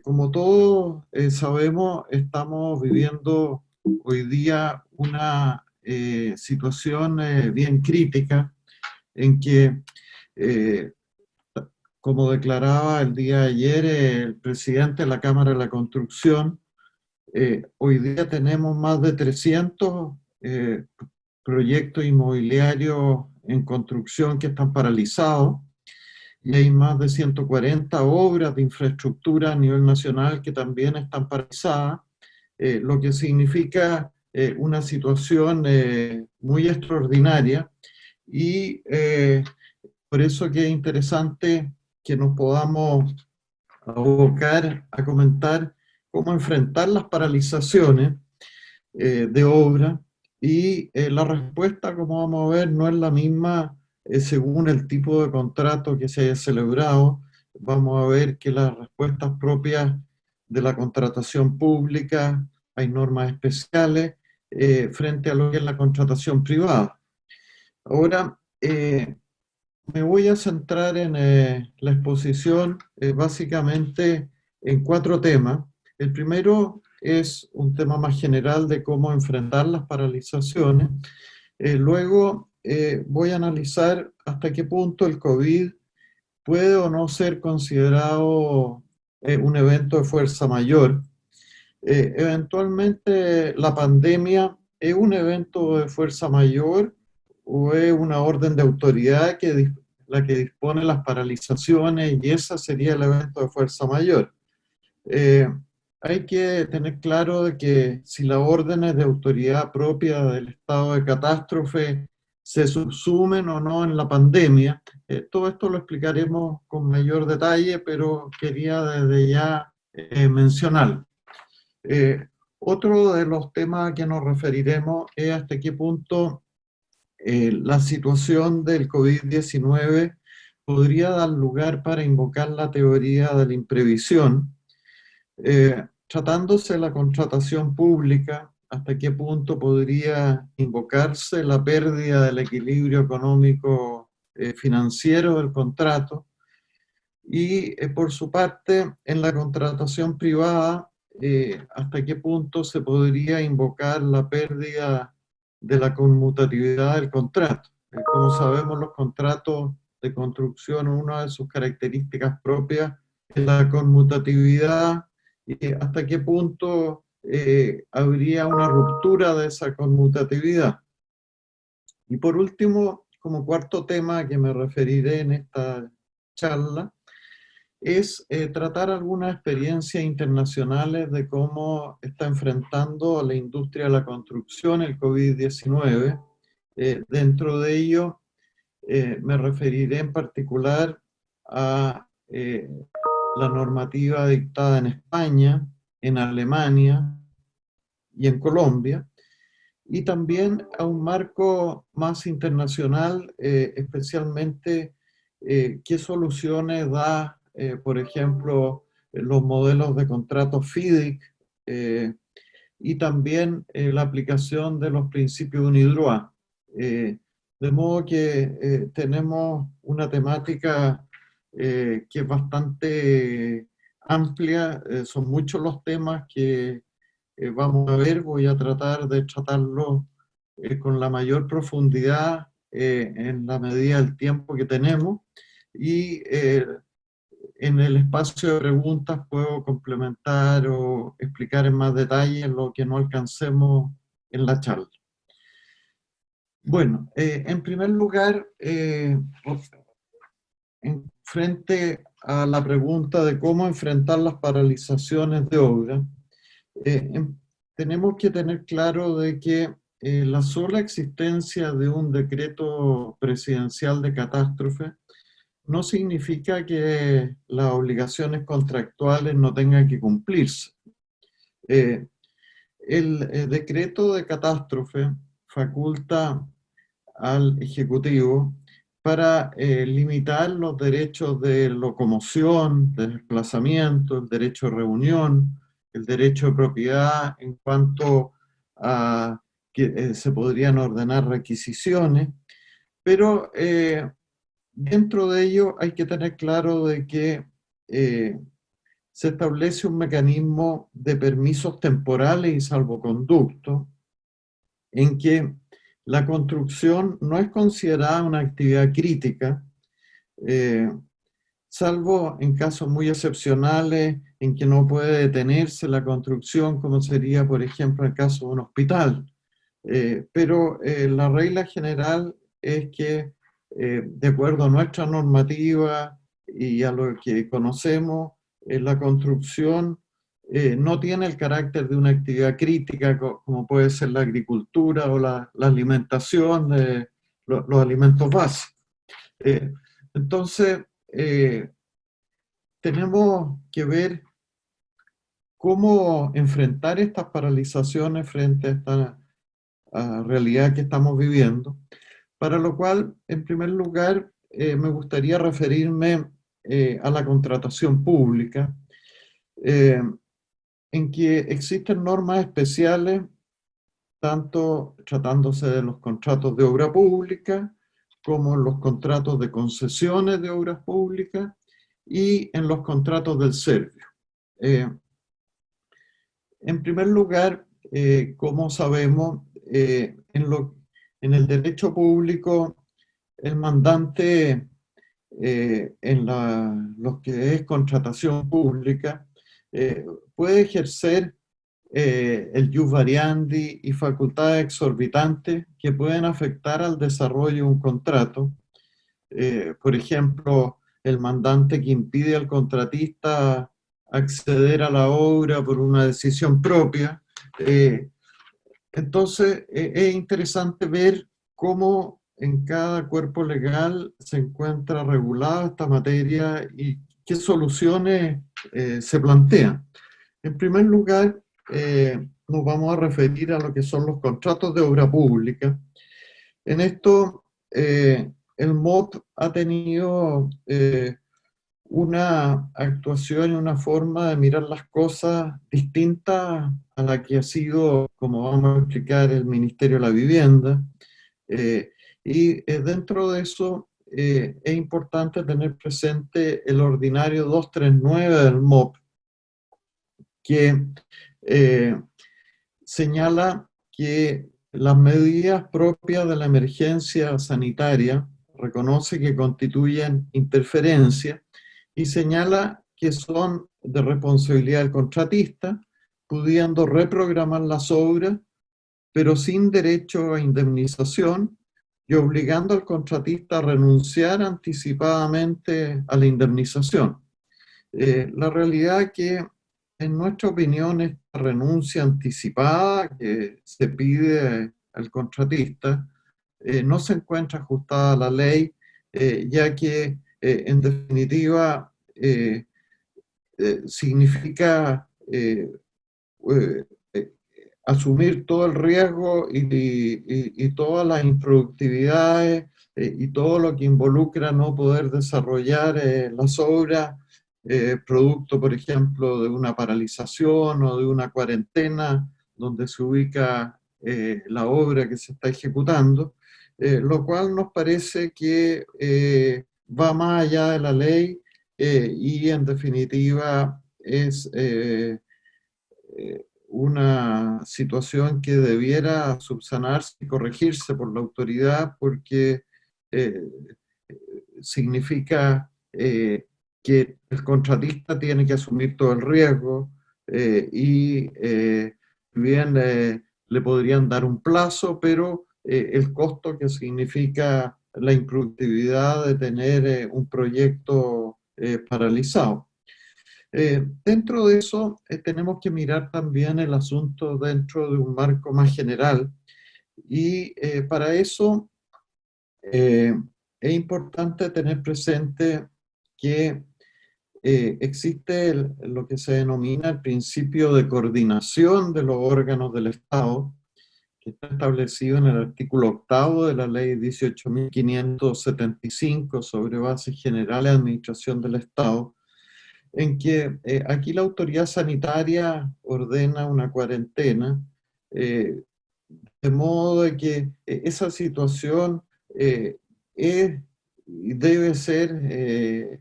Como todos sabemos, estamos viviendo hoy día una situación bien crítica en que, eh, como declaraba el día de ayer el presidente de la Cámara de la Construcción, hoy día tenemos más de 300 proyectos inmobiliarios en construcción que están paralizados y hay más de 140 obras de infraestructura a nivel nacional que también están paralizadas, lo que significa una situación muy extraordinaria y por eso que es interesante que nos podamos abocar a comentar cómo enfrentar las paralizaciones de obra y la respuesta, como vamos a ver, no es la misma según el tipo de contrato que se haya celebrado. Vamos a ver que las respuestas propias de la contratación pública, hay normas especiales frente a lo que es la contratación privada. Ahora, me voy a centrar en la exposición básicamente en cuatro temas. El primero es un tema más general de cómo enfrentar las paralizaciones. Luego voy a analizar hasta qué punto el COVID puede o no ser considerado un evento de fuerza mayor. Eventualmente la pandemia es un evento de fuerza mayor o es una orden de autoridad la que dispone las paralizaciones y ese sería el evento de fuerza mayor. Eh, Hay que tener claro de que si las órdenes de autoridad propia del estado de catástrofe se subsumen o no en la pandemia, todo esto lo explicaremos con mayor detalle, pero quería desde ya mencionarlo. Eh, Otro de los temas a que nos referiremos es hasta qué punto la situación del COVID-19 podría dar lugar para invocar la teoría de la imprevisión, tratándose de la contratación pública, hasta qué punto podría invocarse la pérdida del equilibrio económico financiero del contrato y por su parte, en la contratación privada, ¿hasta qué punto se podría invocar la pérdida de la conmutatividad del contrato? Como sabemos, los contratos de construcción, una de sus características propias es la conmutatividad y hasta qué punto habría una ruptura de esa conmutatividad. Y por último, como cuarto tema a que me referiré en esta charla, es tratar algunas experiencias internacionales de cómo está enfrentando a la industria de la construcción el COVID-19. Dentro de ello, me referiré en particular a la normativa dictada en España, en Alemania y en Colombia, y también a un marco más internacional, especialmente qué soluciones da, por ejemplo, los modelos de contratos FIDIC y también la aplicación de los principios UNIDROIT. De modo que tenemos una temática que es bastante amplia, son muchos los temas que vamos a ver, voy a tratar de tratarlo con la mayor profundidad en la medida del tiempo que tenemos y en el espacio de preguntas puedo complementar o explicar en más detalle lo que no alcancemos en la charla. Bueno, en primer lugar, frente a la pregunta de cómo enfrentar las paralizaciones de obra, eh, em- tenemos que tener claro de que la sola existencia de un decreto presidencial de catástrofe no significa que las obligaciones contractuales no tengan que cumplirse. Eh, el decreto de catástrofe faculta al Ejecutivo para limitar los derechos de locomoción, de desplazamiento, el derecho de reunión, el derecho de propiedad en cuanto a que se podrían ordenar requisiciones, pero dentro de ello hay que tener claro de que se establece un mecanismo de permisos temporales y salvoconducto en que la construcción no es considerada una actividad crítica, eh, salvo en casos muy excepcionales en que no puede detenerse la construcción, como sería, por ejemplo, el caso de un hospital. Pero la regla general es que, de acuerdo a nuestra normativa y a lo que conocemos, la construcción no tiene el carácter de una actividad crítica como puede ser la agricultura o la alimentación, los alimentos básicos. Eh, entonces, tenemos que ver cómo enfrentar estas paralizaciones frente a esta realidad que estamos viviendo, para lo cual, en primer lugar, me gustaría referirme a la contratación pública, eh, en que existen normas especiales, tanto tratándose de los contratos de obra pública, como en los contratos de concesiones de obras públicas y en los contratos del servicio. En primer lugar, como sabemos, en el derecho público, el mandante en lo que es contratación pública eh, puede ejercer el ius variandi y facultades exorbitantes que pueden afectar al desarrollo de un contrato. Por ejemplo, el mandante que impide al contratista acceder a la obra por una decisión propia. Eh, entonces, es interesante ver cómo en cada cuerpo legal se encuentra regulada esta materia y qué soluciones se plantean. En primer lugar, nos vamos a referir a lo que son los contratos de obra pública. En esto, el MOP ha tenido una actuación y una forma de mirar las cosas distinta a la que ha sido, como vamos a explicar, el Ministerio de la Vivienda. Eh, Dentro de eso es importante tener presente el ordinario 239 del MOP, que eh, señala que las medidas propias de la emergencia sanitaria reconoce que constituyen interferencia y señala que son de responsabilidad del contratista, pudiendo reprogramar las obras, pero sin derecho a indemnización y obligando al contratista a renunciar anticipadamente a la indemnización. La realidad es que, en nuestra opinión, esta renuncia anticipada que se pide al contratista no se encuentra ajustada a la ley, ya que, en definitiva, significa eh, eh, asumir todo el riesgo y todas las improductividades y todo lo que involucra no poder desarrollar las obras, producto, por ejemplo, de una paralización o de una cuarentena donde se ubica la obra que se está ejecutando, lo cual nos parece que va más allá de la ley y en definitiva es una situación que debiera subsanarse y corregirse por la autoridad porque eh, significa que el contratista tiene que asumir todo el riesgo y bien le podrían dar un plazo, pero el costo que significa la improductividad de tener un proyecto paralizado. Dentro de eso, tenemos que mirar también el asunto dentro de un marco más general y para eso eh, es importante tener presente que existe lo que se denomina el principio de coordinación de los órganos del Estado, que está establecido en el artículo 8 de la Ley 18.575 sobre bases generales de administración del Estado, en que aquí la autoridad sanitaria ordena una cuarentena, eh, de modo de que esa situación es y debe ser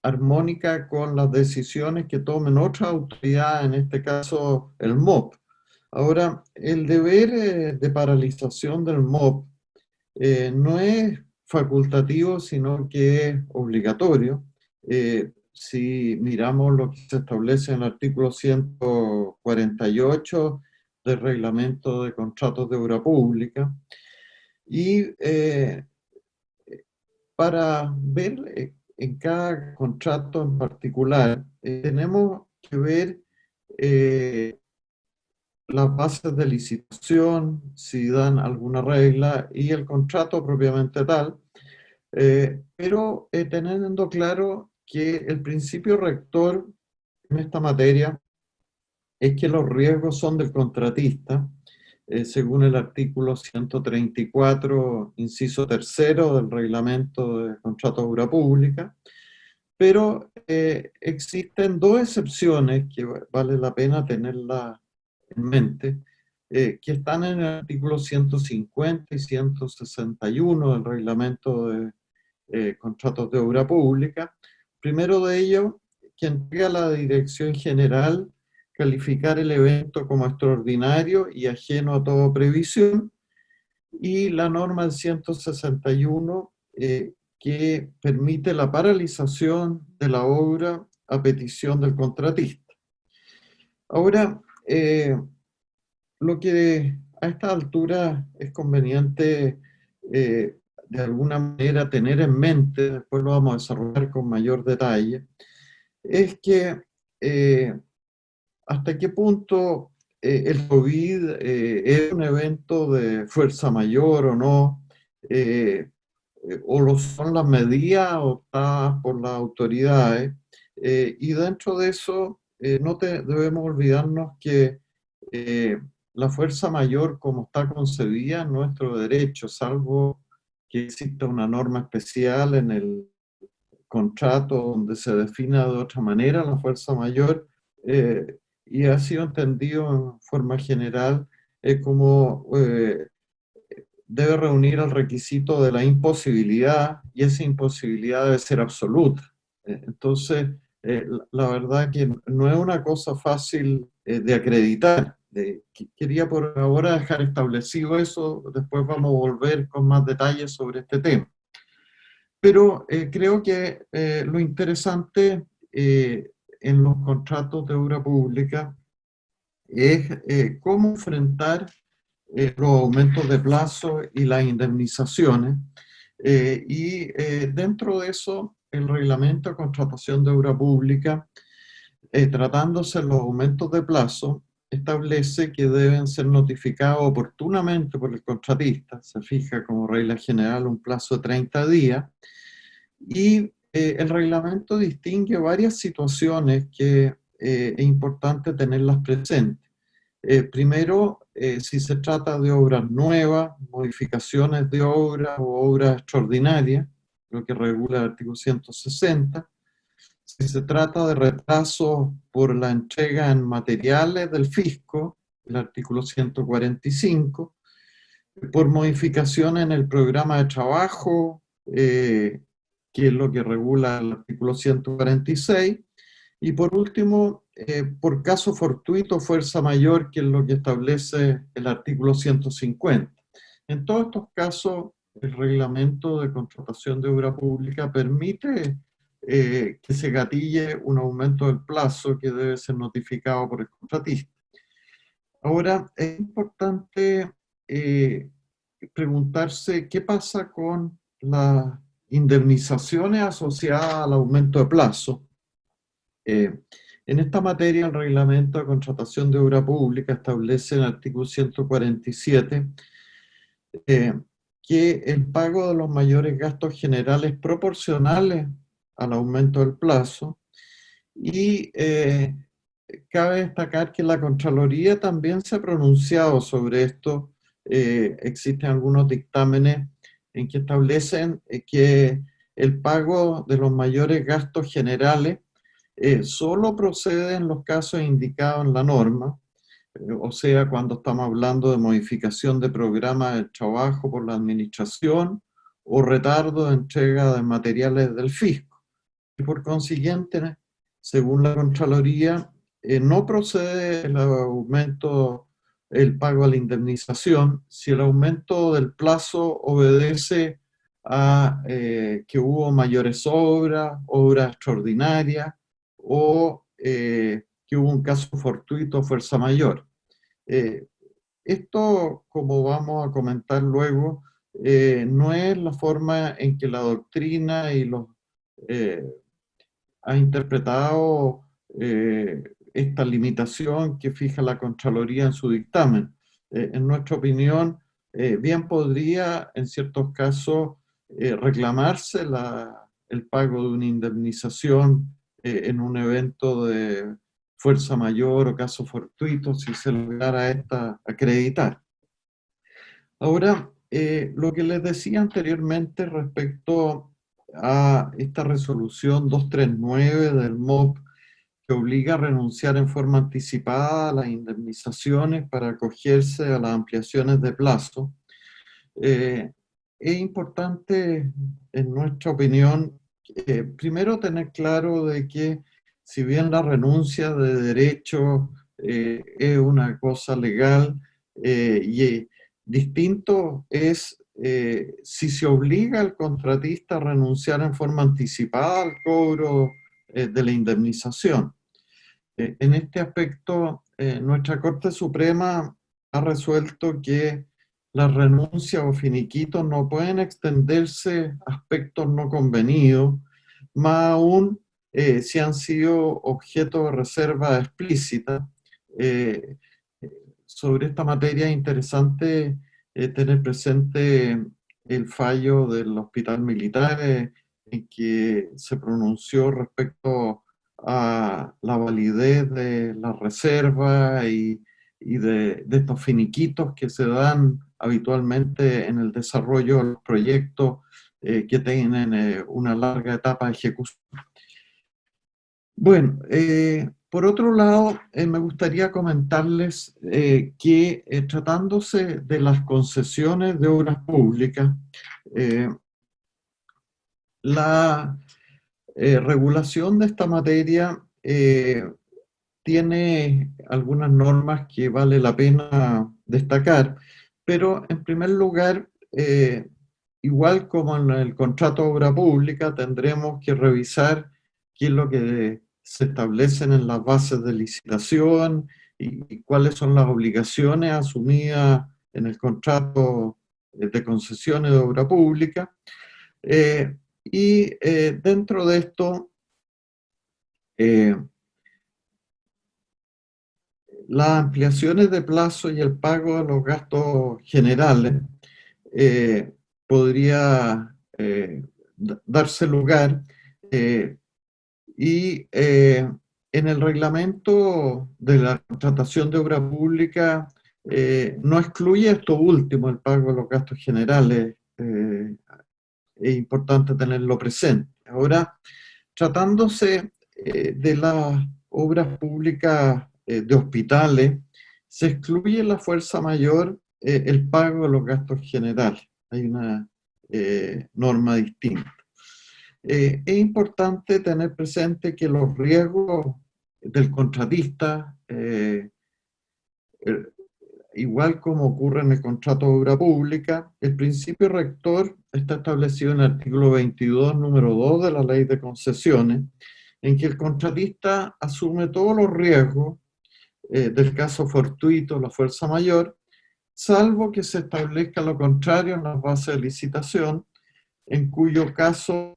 armónica con las decisiones que tomen otra autoridad, en este caso el MOP. Ahora, el deber de paralización del MOP no es facultativo, sino que es obligatorio. Si miramos lo que se establece en el artículo 148 del Reglamento de Contratos de Obra Pública, y para ver en cada contrato en particular, tenemos que ver eh, las bases de licitación, si dan alguna regla, y el contrato propiamente tal, pero teniendo claro que el principio rector en esta materia es que los riesgos son del contratista, según el artículo 134, inciso tercero del Reglamento de Contratos de Obra Pública, pero existen dos excepciones que vale la pena tenerlas en mente, que están en el artículo 150 y 161 del Reglamento de Contratos de Obra Pública. Primero de ellos, que entrega a la Dirección General calificar el evento como extraordinario y ajeno a toda previsión, y la norma del 161 que permite la paralización de la obra a petición del contratista. Ahora, lo que a esta altura es conveniente de alguna manera tener en mente, después lo vamos a desarrollar con mayor detalle, es que hasta qué punto el COVID es un evento de fuerza mayor o no, o lo son las medidas adoptadas por las autoridades, y dentro de eso no debemos olvidarnos que la fuerza mayor como está concebida en nuestro derecho, salvo que exista una norma especial en el contrato donde se defina de otra manera la fuerza mayor, y ha sido entendido en forma general como debe reunir el requisito de la imposibilidad, y esa imposibilidad debe ser absoluta. Entonces, la verdad que no es una cosa fácil de acreditar. Quería por ahora dejar establecido eso, después vamos a volver con más detalles sobre este tema. Pero creo que lo interesante en los contratos de obra pública es cómo enfrentar los aumentos de plazo y las indemnizaciones. Dentro de eso, el reglamento de contratación de obra pública, tratándose los aumentos de plazo, establece que deben ser notificados oportunamente por el contratista. Se fija como regla general un plazo de 30 días. Y el reglamento distingue varias situaciones que es importante tenerlas presentes. Primero, si se trata de obras nuevas, modificaciones de obras o obras extraordinarias, lo que regula el artículo 160. Si se trata de retrasos por la entrega en materiales del fisco, el artículo 145. Por modificaciones en el programa de trabajo, que es lo que regula el artículo 146. Y por último, por caso fortuito, fuerza mayor, que es lo que establece el artículo 150. En todos estos casos, el reglamento de contratación de obra pública permite que se gatille un aumento del plazo que debe ser notificado por el contratista. Ahora, es importante preguntarse qué pasa con las indemnizaciones asociadas al aumento de plazo. En esta materia, el reglamento de contratación de obra pública establece en el artículo 147 que el pago de los mayores gastos generales proporcionales al aumento del plazo, y cabe destacar que la Contraloría también se ha pronunciado sobre esto. Existen algunos dictámenes en que establecen que el pago de los mayores gastos generales solo procede en los casos indicados en la norma, o sea, cuando estamos hablando de modificación de programas de trabajo por la administración o retardo de entrega de materiales del fisco. y por consiguiente, según la Contraloría, no procede el aumento, el pago a la indemnización, si el aumento del plazo obedece a que hubo mayores obras, obras extraordinarias o que hubo un caso fortuito o fuerza mayor. Eh, Esto, como vamos a comentar luego, no es la forma en que la doctrina y los eh, ha interpretado esta limitación que fija la Contraloría en su dictamen. En nuestra opinión, bien podría en ciertos casos reclamarse el pago de una indemnización en un evento de fuerza mayor o caso fortuito si se lograra esta acreditar. Ahora, lo que les decía anteriormente respecto a esta resolución 239 del MOP que obliga a renunciar en forma anticipada a las indemnizaciones para acogerse a las ampliaciones de plazo, eh, es importante, en nuestra opinión, primero tener claro de que si bien la renuncia de derecho es una cosa legal, y distinto es si se obliga al contratista a renunciar en forma anticipada al cobro de la indemnización. En este aspecto, nuestra Corte Suprema ha resuelto que las renuncias o finiquitos no pueden extenderse a aspectos no convenidos, más aún si han sido objeto de reserva explícita. Eh, Sobre esta materia es interesante tener presente el fallo del Hospital Militar en que se pronunció respecto a la validez de la reserva y de estos finiquitos que se dan habitualmente en el desarrollo de los proyectos que tienen una larga etapa de ejecución. Bueno, por otro lado, me gustaría comentarles que tratándose de las concesiones de obras públicas, eh, la regulación de esta materia tiene algunas normas que vale la pena destacar, pero en primer lugar, igual como en el contrato de obra pública, tendremos que revisar qué es lo que se establecen en las bases de licitación y cuáles son las obligaciones asumidas en el contrato de concesiones de obra pública. Dentro de esto, las ampliaciones de plazo y el pago de los gastos generales eh, podría darse lugar eh, y en el reglamento de la contratación de obra pública no excluye esto último, el pago de los gastos generales. Es importante tenerlo presente. Ahora, tratándose de las obras públicas de hospitales, se excluye la fuerza mayor el pago de los gastos generales. Hay una norma distinta. Es importante tener presente que los riesgos del contratista, igual como ocurre en el contrato de obra pública, el principio rector está establecido en el artículo 22, número 2 de la Ley de Concesiones, en que el contratista asume todos los riesgos del caso fortuito, la fuerza mayor, salvo que se establezca lo contrario en las bases de licitación, en cuyo caso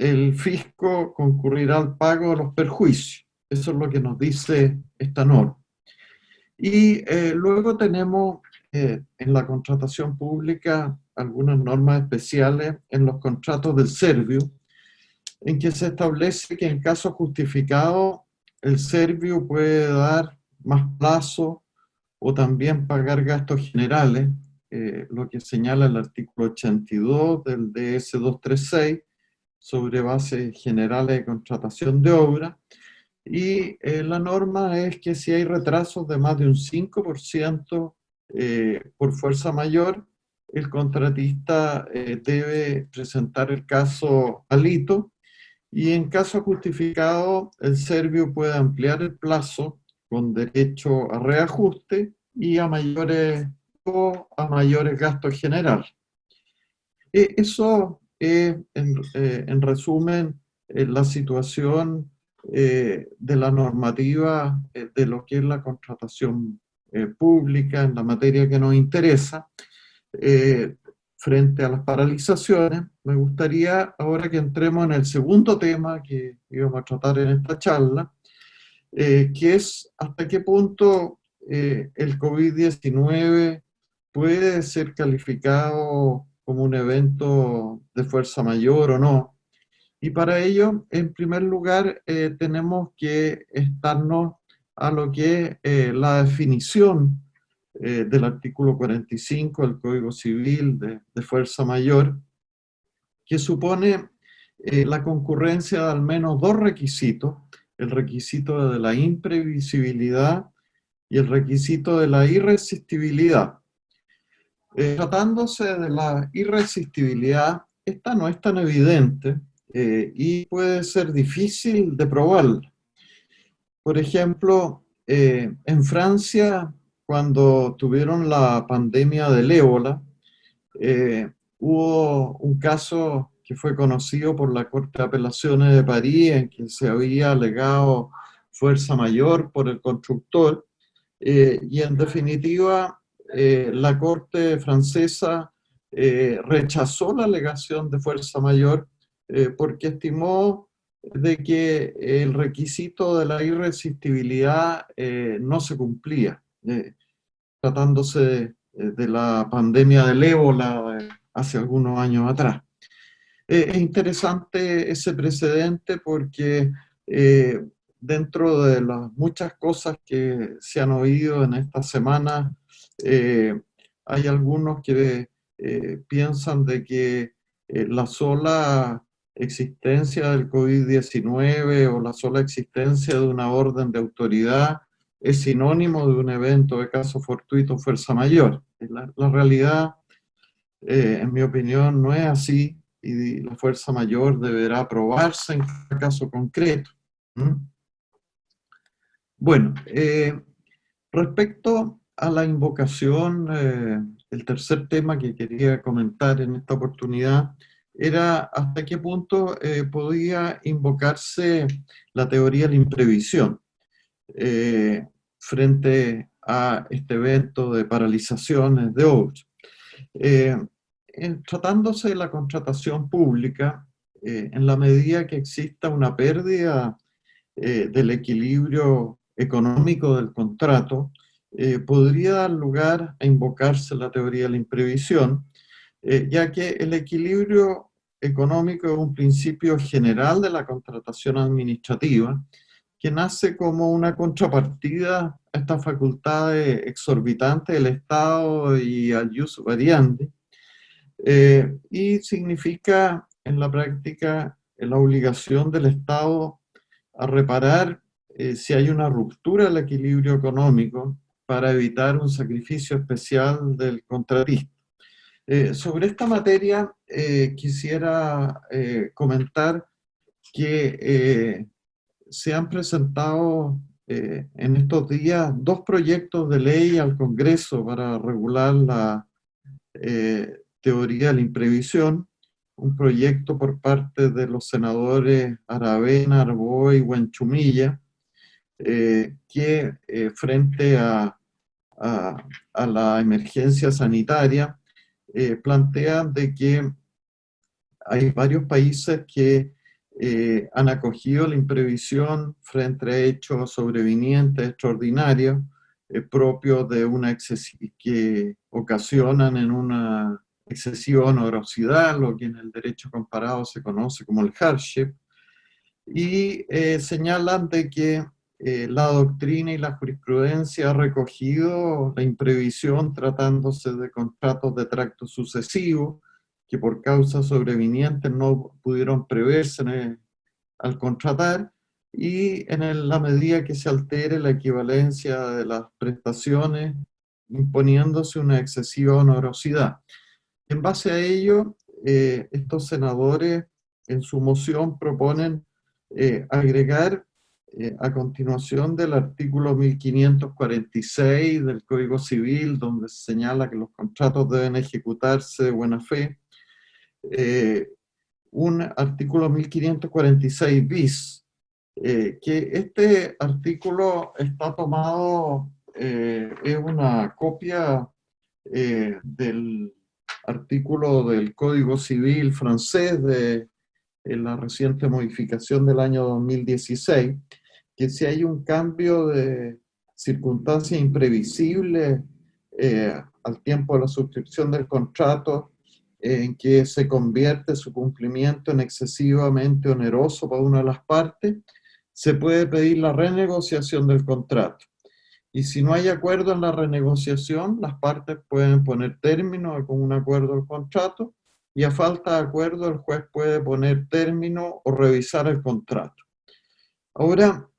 el fisco concurrirá al pago de los perjuicios. Eso es lo que nos dice esta norma. Y luego tenemos en la contratación pública algunas normas especiales en los contratos del Servio, en que se establece que en caso justificado el Servio puede dar más plazo o también pagar gastos generales, lo que señala el artículo 82 del DS 236 sobre bases generales de contratación de obra. Y la norma es que si hay retrasos de más de un 5% por fuerza mayor, el contratista debe presentar el caso al hito y en caso justificado el Servio puede ampliar el plazo con derecho a reajuste y a mayores gastos generales. Eso es, en resumen, la situación de la normativa de lo que es la contratación pública en la materia que nos interesa. eh, Frente a las paralizaciones, me gustaría ahora que entremos en el segundo tema que íbamos a tratar en esta charla, que es hasta qué punto el COVID-19 puede ser calificado como un evento de fuerza mayor o no. Y para ello, en primer lugar, tenemos que estarnos a lo que es la definición del artículo 45 del Código Civil de fuerza mayor, que supone la concurrencia de al menos dos requisitos, el requisito de la imprevisibilidad y el requisito de la irresistibilidad. Tratándose de la irresistibilidad, esta no es tan evidente y puede ser difícil de probar. Por ejemplo, en Francia, cuando tuvieron la pandemia del ébola, eh, hubo un caso que fue conocido por la Corte de Apelaciones de París en que se había alegado fuerza mayor por el constructor y en definitiva la Corte francesa rechazó la alegación de fuerza mayor porque estimó de que el requisito de la irresistibilidad no se cumplía, tratándose de la pandemia del ébola hace algunos años atrás. Es interesante ese precedente porque eh, dentro de las muchas cosas que se han oído en esta semana, hay algunos que piensan de que la sola existencia del COVID-19 o la sola existencia de una orden de autoridad es sinónimo de un evento de caso fortuito fuerza mayor. La realidad, en mi opinión, no es así y la fuerza mayor deberá aprobarse en cada caso concreto. ¿Mm? Bueno, respecto a la invocación, el tercer tema que quería comentar en esta oportunidad era hasta qué punto podía invocarse la teoría de la imprevisión frente a este evento de paralizaciones de obras. Eh, Tratándose de la contratación pública, en la medida que exista una pérdida del equilibrio económico del contrato, podría dar lugar a invocarse la teoría de la imprevisión, ya que el equilibrio económico es un principio general de la contratación administrativa que nace como una contrapartida a estas facultades exorbitantes del Estado y al ius variandi, y significa en la práctica la obligación del Estado a reparar si hay una ruptura del equilibrio económico para evitar un sacrificio especial del contratista. Sobre esta materia quisiera comentar que se han presentado en estos días dos proyectos de ley al Congreso para regular la teoría de la imprevisión, un proyecto por parte de los senadores Aravena, Arboe y Huanchumilla, que frente a la emergencia sanitaria plantean de que hay varios países que han acogido la imprevisión frente a hechos sobrevinientes extraordinarios propios de una que ocasionan en una excesiva onerosidad, lo que en el derecho comparado se conoce como el hardship, y señalan de que la doctrina y la jurisprudencia ha recogido la imprevisión tratándose de contratos de tracto sucesivo que por causas sobrevinientes no pudieron preverse al contratar y en la medida que se altere la equivalencia de las prestaciones imponiéndose una excesiva onerosidad. En base a ello, estos senadores en su moción proponen agregar a continuación del artículo 1546 del Código Civil, donde se señala que los contratos deben ejecutarse de buena fe, un artículo 1546 bis, que este artículo está tomado, es una copia del artículo del Código Civil francés de la reciente modificación del año 2016, que si hay un cambio de circunstancias imprevisibles al tiempo de la suscripción del contrato, en que se convierte su cumplimiento en excesivamente oneroso para una de las partes, se puede pedir la renegociación del contrato. Y si no hay acuerdo en la renegociación, las partes pueden poner término con un acuerdo al contrato, y a falta de acuerdo el juez puede poner término o revisar el contrato. Ahora,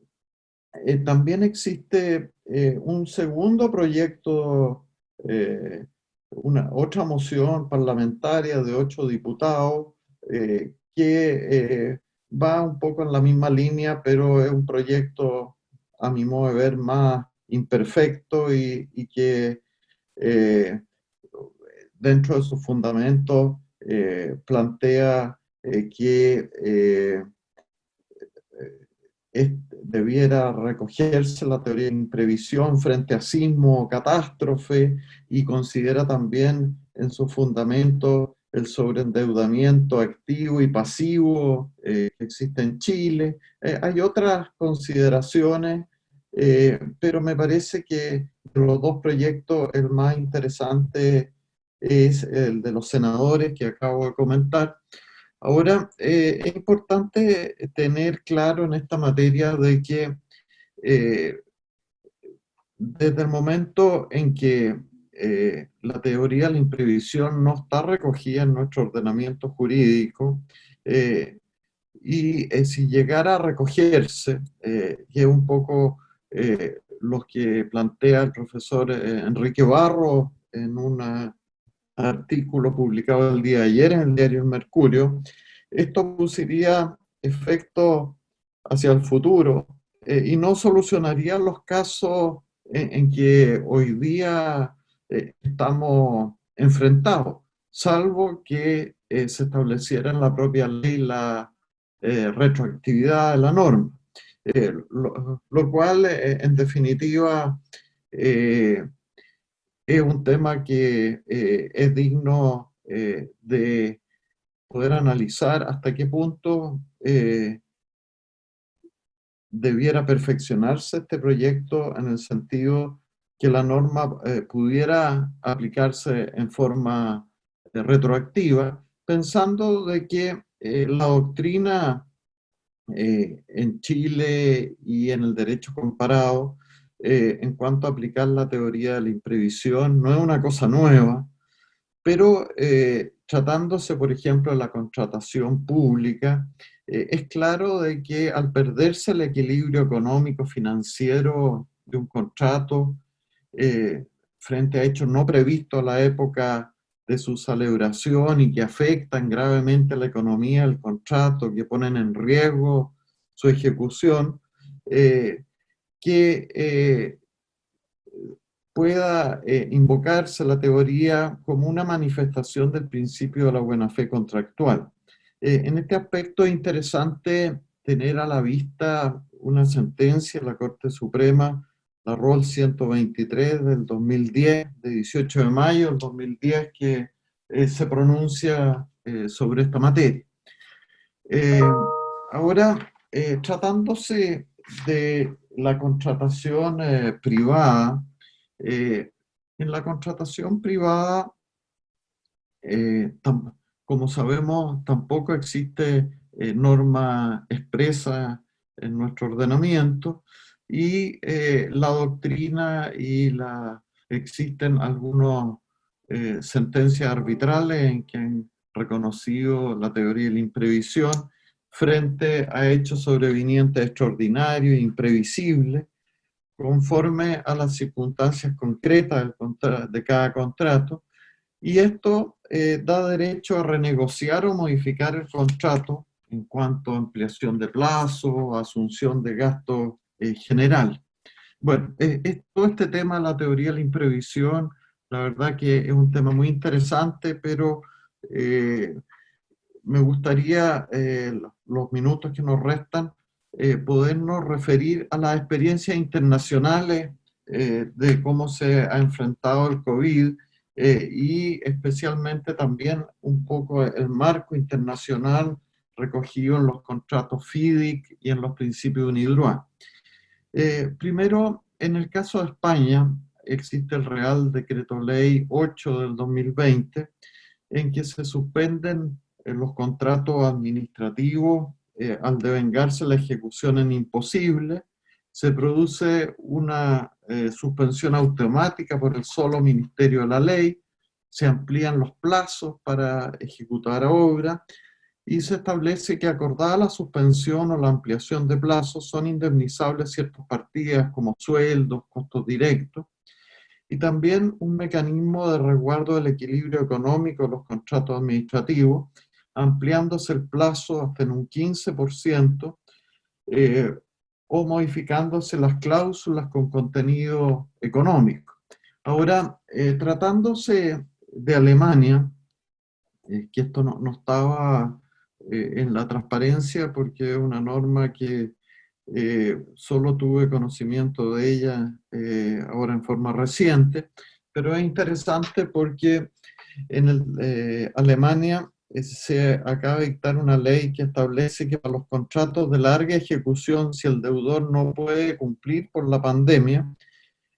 también existe un segundo proyecto, una otra moción parlamentaria de 8 diputados que va un poco en la misma línea, pero es un proyecto, a mi modo de ver, más imperfecto y que dentro de sus fundamentos plantea que debiera recogerse la teoría de imprevisión frente a sismo o catástrofe, y considera también en su fundamento el sobreendeudamiento activo y pasivo que existe en Chile. Hay otras consideraciones, pero me parece que de los dos proyectos el más interesante es el de los senadores que acabo de comentar. Ahora, es importante tener claro en esta materia de que eh, desde el momento en que la teoría de la imprevisión no está recogida en nuestro ordenamiento jurídico, y si llegara a recogerse, que es un poco lo que plantea el profesor Enrique Barro en un artículo publicado el día de ayer en el diario El Mercurio, esto produciría efectos hacia el futuro y no solucionaría los casos en que hoy día estamos enfrentados, salvo que se estableciera en la propia ley la retroactividad de la norma. Lo cual, en definitiva, es un tema que es digno de poder analizar hasta qué punto debiera perfeccionarse este proyecto en el sentido que la norma pudiera aplicarse en forma retroactiva, pensando de que la doctrina en Chile y en el derecho comparado en cuanto a aplicar la teoría de la imprevisión no es una cosa nueva, pero tratándose, por ejemplo, de la contratación pública, es claro de que al perderse el equilibrio económico financiero de un contrato frente a hechos no previstos a la época de su celebración y que afectan gravemente la economía del contrato, que ponen en riesgo su ejecución, que pueda invocarse la teoría como una manifestación del principio de la buena fe contractual. En este aspecto es interesante tener a la vista una sentencia de la Corte Suprema, la Rol 123 del 2010, de 18 de mayo del 2010, que se pronuncia sobre esta materia. Eh, Ahora, tratándose de la contratación privada, eh, en la contratación privada, como sabemos, tampoco existe norma expresa en nuestro ordenamiento, y la doctrina existen algunas sentencias arbitrales en que han reconocido la teoría de la imprevisión frente a hechos sobrevinientes extraordinarios e imprevisibles, conforme a las circunstancias concretas de cada contrato, y esto da derecho a renegociar o modificar el contrato en cuanto a ampliación de plazo, asunción de gasto general. Bueno, todo este tema de la teoría de la imprevisión, la verdad que es un tema muy interesante, pero me gustaría, los minutos que nos restan, podernos referir a las experiencias internacionales de cómo se ha enfrentado el COVID y especialmente también un poco el marco internacional recogido en los contratos FIDIC y en los principios de UNIDROIT. Primero, en el caso de España, existe el Real Decreto Ley 8 del 2020, en que se suspenden los contratos administrativos al devengarse la ejecución en imposible. Se produce una suspensión automática por el solo Ministerio de la Ley, se amplían los plazos para ejecutar obra y se establece que acordada la suspensión o la ampliación de plazos son indemnizables ciertas partidas como sueldos, costos directos, y también un mecanismo de resguardo del equilibrio económico de los contratos administrativos, ampliándose el plazo hasta en un 15%, eh, o modificándose las cláusulas con contenido económico. Ahora, tratándose de Alemania, que esto no estaba en la transparencia porque es una norma que solo tuve conocimiento de ella ahora en forma reciente, pero es interesante porque en Alemania se acaba de dictar una ley que establece que para los contratos de larga ejecución, si el deudor no puede cumplir por la pandemia,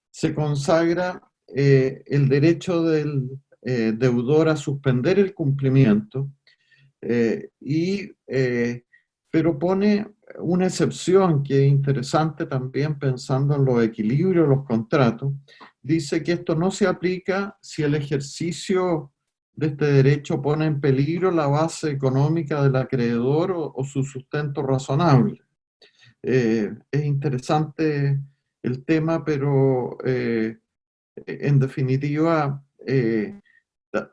se consagra el derecho del deudor a suspender el cumplimiento, pero pone una excepción que es interesante también pensando en los equilibrios de los contratos. Dice que esto no se aplica si el ejercicio de este derecho pone en peligro la base económica del acreedor o su sustento razonable. Es interesante el tema, pero en definitiva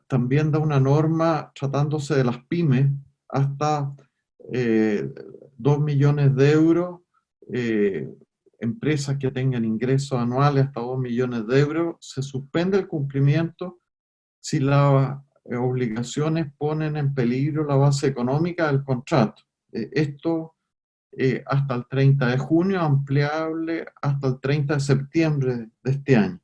también da una norma tratándose de las pymes hasta 2 millones de euros, eh, empresas que tengan ingresos anuales hasta 2 millones de euros, se suspende el cumplimiento si las obligaciones ponen en peligro la base económica del contrato. Esto hasta el 30 de junio, ampliable hasta el 30 de septiembre de este año.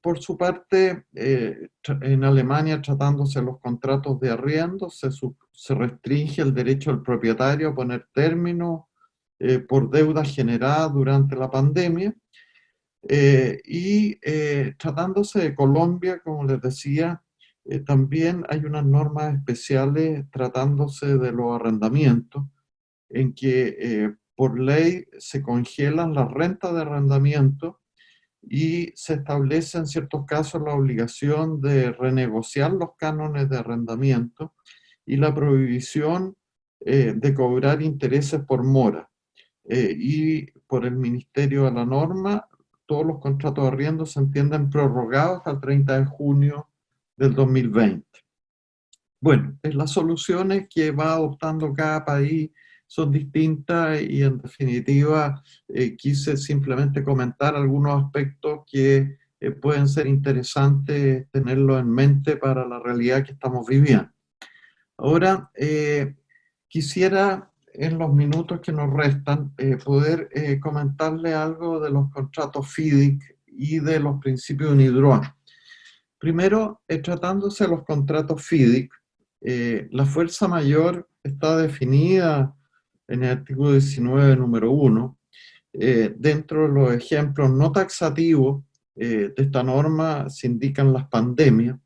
Por su parte, en Alemania, tratándose de los contratos de arriendo, se restringe el derecho del propietario a poner término por deuda generada durante la pandemia. Tratándose de Colombia, como les decía, también hay unas normas especiales tratándose de los arrendamientos, en que por ley se congelan las rentas de arrendamiento y se establece en ciertos casos la obligación de renegociar los cánones de arrendamiento y la prohibición de cobrar intereses por mora. Y por el Ministerio de la Norma, todos los contratos de arriendo se entienden prorrogados hasta el 30 de junio del 2020. Bueno, las soluciones que va adoptando cada país son distintas y en definitiva quise simplemente comentar algunos aspectos que pueden ser interesantes tenerlo en mente para la realidad que estamos viviendo. Ahora, quisiera en los minutos que nos restan poder comentarle algo de los contratos FIDIC y de los principios de UNIDROIT. Primero, tratándose de los contratos FIDIC, la fuerza mayor está definida en el artículo 19, número 1. Dentro de los ejemplos no taxativos de esta norma se indican las pandemias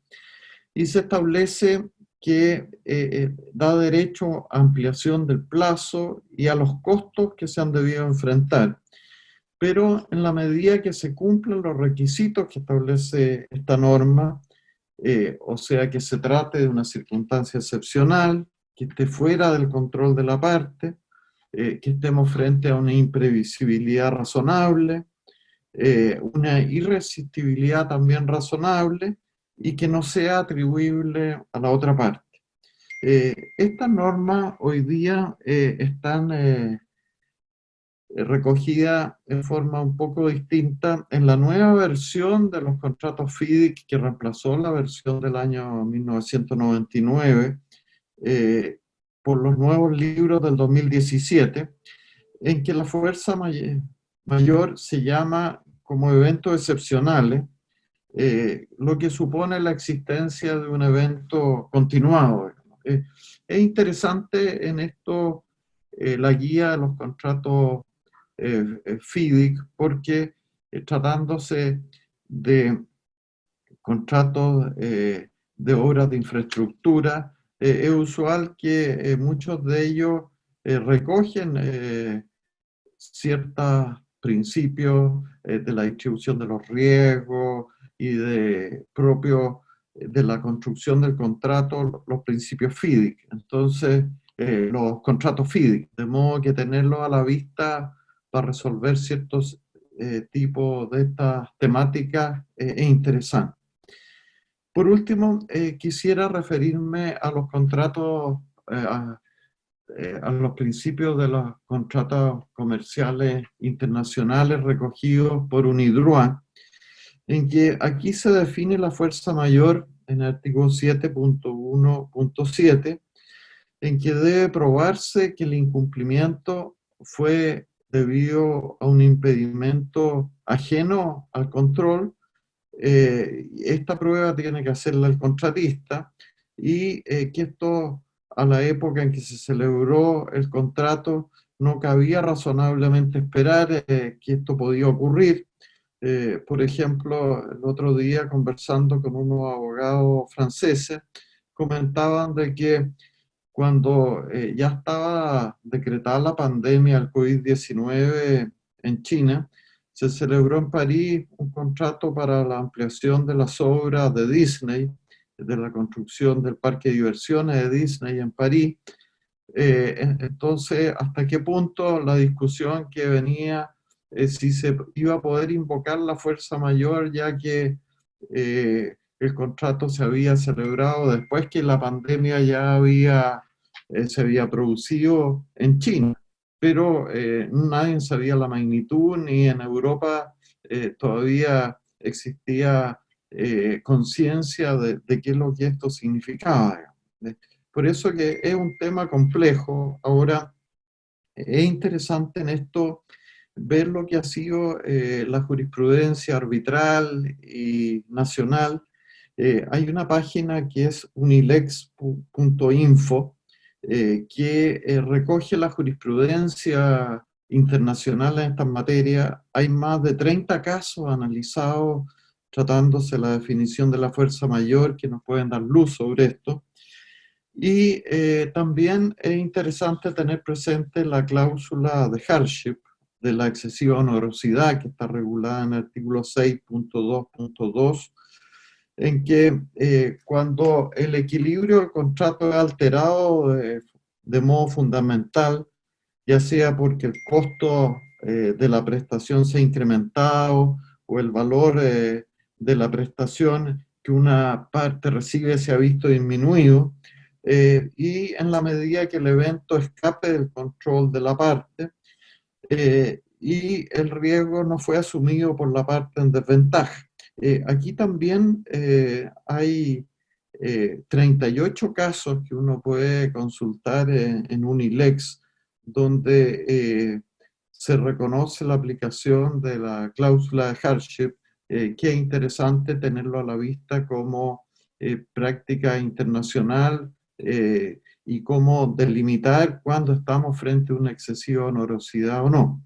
y se establece que da derecho a ampliación del plazo y a los costos que se han debido enfrentar, pero en la medida que se cumplen los requisitos que establece esta norma, o sea, que se trate de una circunstancia excepcional, que esté fuera del control de la parte, que estemos frente a una imprevisibilidad razonable, una irresistibilidad también razonable y que no sea atribuible a la otra parte. Estas normas hoy día están recogida en forma un poco distinta en la nueva versión de los contratos FIDIC que reemplazó la versión del año 1999 por los nuevos libros del 2017, en que la fuerza mayor se llama como eventos excepcionales, lo que supone la existencia de un evento continuado. Es interesante en esto la guía de los contratos FIDIC, porque tratándose de contratos de obras de infraestructura, es usual que muchos de ellos recogen ciertos principios de la distribución de los riesgos y de la construcción del contrato, los principios FIDIC. Entonces, los contratos FIDIC, de modo que tenerlos a la vista para resolver ciertos tipos de estas temáticas es interesante. Por último, quisiera referirme a los contratos, a los principios de los contratos comerciales internacionales recogidos por UNIDROIT, en que aquí se define la fuerza mayor en el artículo 7.1.7, en que debe probarse que el incumplimiento fue debido a un impedimento ajeno al control. Esta prueba tiene que hacerla el contratista y que esto a la época en que se celebró el contrato no cabía razonablemente esperar que esto podía ocurrir. Por ejemplo, el otro día conversando con unos abogados franceses, comentaban de que cuando ya estaba decretada la pandemia del COVID-19 en China, se celebró en París un contrato para la ampliación de las obras de Disney, de la construcción del parque de diversiones de Disney en París. Entonces, ¿hasta qué punto la discusión que venía si se iba a poder invocar la fuerza mayor, ya que el contrato se había celebrado después que la pandemia ya se había producido en China? Pero nadie sabía la magnitud, ni en Europa todavía existía conciencia de qué es lo que esto significaba. Por eso que es un tema complejo. Ahora, es interesante en esto ver lo que ha sido la jurisprudencia arbitral y nacional. Hay una página que es unilex.info que recoge la jurisprudencia internacional en estas materias. Hay más de 30 casos analizados tratándose de la definición de la fuerza mayor que nos pueden dar luz sobre esto. Y también es interesante tener presente la cláusula de hardship, de la excesiva onerosidad que está regulada en el artículo 6.2.2, en que cuando el equilibrio del contrato es alterado de modo fundamental, ya sea porque el costo de la prestación se ha incrementado o el valor de la prestación que una parte recibe se ha visto disminuido, y en la medida que el evento escape del control de la parte y el riesgo no fue asumido por la parte en desventaja. Aquí también hay 38 casos que uno puede consultar en Unilex, donde se reconoce la aplicación de la cláusula de hardship, que es interesante tenerlo a la vista como práctica internacional y cómo delimitar cuándo estamos frente a una excesiva onerosidad o no.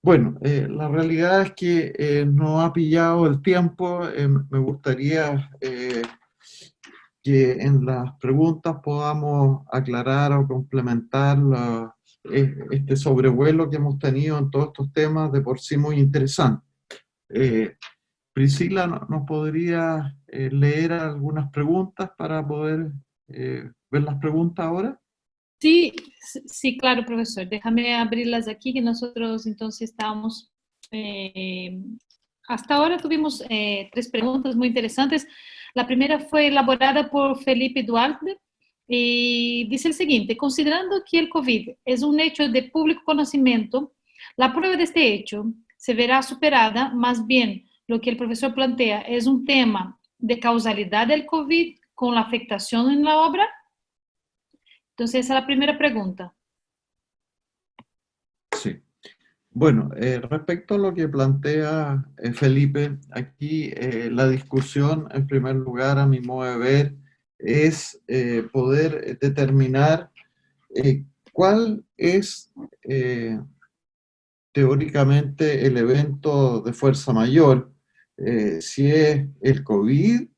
Bueno, la realidad es que nos ha pillado el tiempo. Me gustaría que en las preguntas podamos aclarar o complementar este sobrevuelo que hemos tenido en todos estos temas, de por sí muy interesante. Priscila, ¿nos podría leer algunas preguntas para poder ver las preguntas ahora? Sí, sí, claro, profesor. Déjame abrirlas aquí, que nosotros entonces estábamos, hasta ahora tuvimos 3 preguntas muy interesantes. La primera fue elaborada por Felipe Duarte. Y dice el siguiente: considerando que el COVID es un hecho de público conocimiento, la prueba de este hecho se verá superada. Más bien, lo que el profesor plantea es un tema de causalidad del COVID con la afectación en la obra. Entonces, esa es la primera pregunta. Sí. Bueno, respecto a lo que plantea Felipe, aquí la discusión, en primer lugar, a mi modo de ver, es poder determinar cuál es teóricamente el evento de fuerza mayor, si es el COVID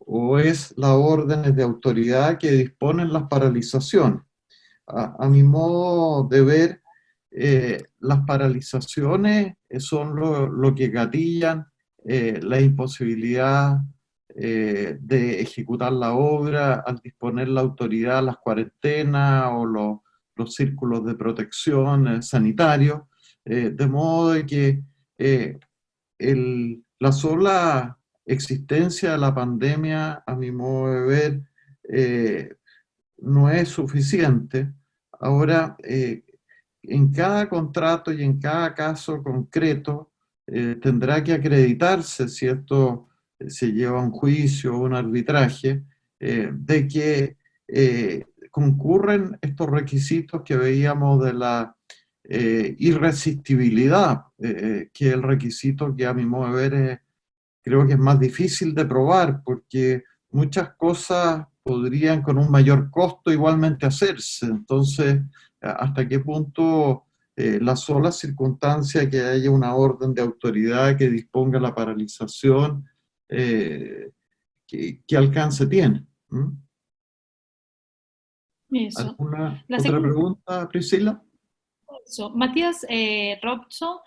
o es las órdenes de autoridad que disponen las paralizaciones. A mi modo de ver, las paralizaciones son lo que gatillan la imposibilidad de ejecutar la obra al disponer la autoridad, las cuarentenas o los círculos de protección sanitarios, de modo de que la sola existencia de la pandemia, a mi modo de ver, no es suficiente. Ahora, en cada contrato y en cada caso concreto, tendrá que acreditarse si esto se lleva a un juicio o un arbitraje, de que concurren estos requisitos que veíamos de la irresistibilidad, que es el requisito que a mi modo de ver creo que es más difícil de probar porque muchas cosas podrían con un mayor costo igualmente hacerse. Entonces, ¿hasta qué punto la sola circunstancia que haya una orden de autoridad que disponga la paralización, qué alcance tiene? ¿Mm? Eso. ¿Alguna La otra segunda, pregunta, Priscila? Matías Robson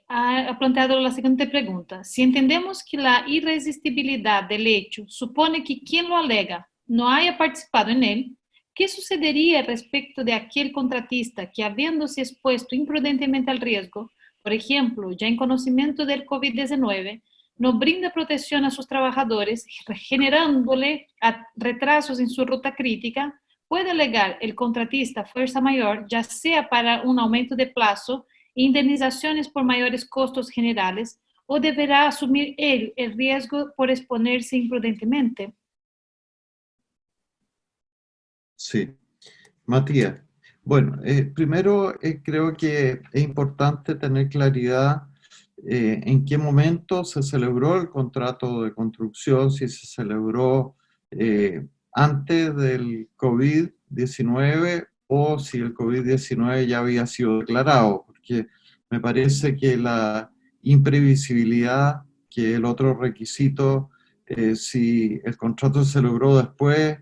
ha planteado la siguiente pregunta: si entendemos que la irresistibilidad del hecho supone que quien lo alega no haya participado en él, ¿qué sucedería respecto de aquel contratista que, habiéndose expuesto imprudentemente al riesgo, por ejemplo, ya en conocimiento del COVID-19, no brinda protección a sus trabajadores, generándole retrasos en su ruta crítica? Puede alegar el contratista fuerza mayor, ya sea para un aumento de plazo, indemnizaciones por mayores costos generales, o deberá asumir él el riesgo por exponerse imprudentemente. Sí. Matías, bueno, primero creo que es importante tener claridad en qué momento se celebró el contrato de construcción, si se celebró antes del COVID-19 o si el COVID-19 ya había sido declarado, porque me parece que la imprevisibilidad, que es el otro requisito, si el contrato se celebró después,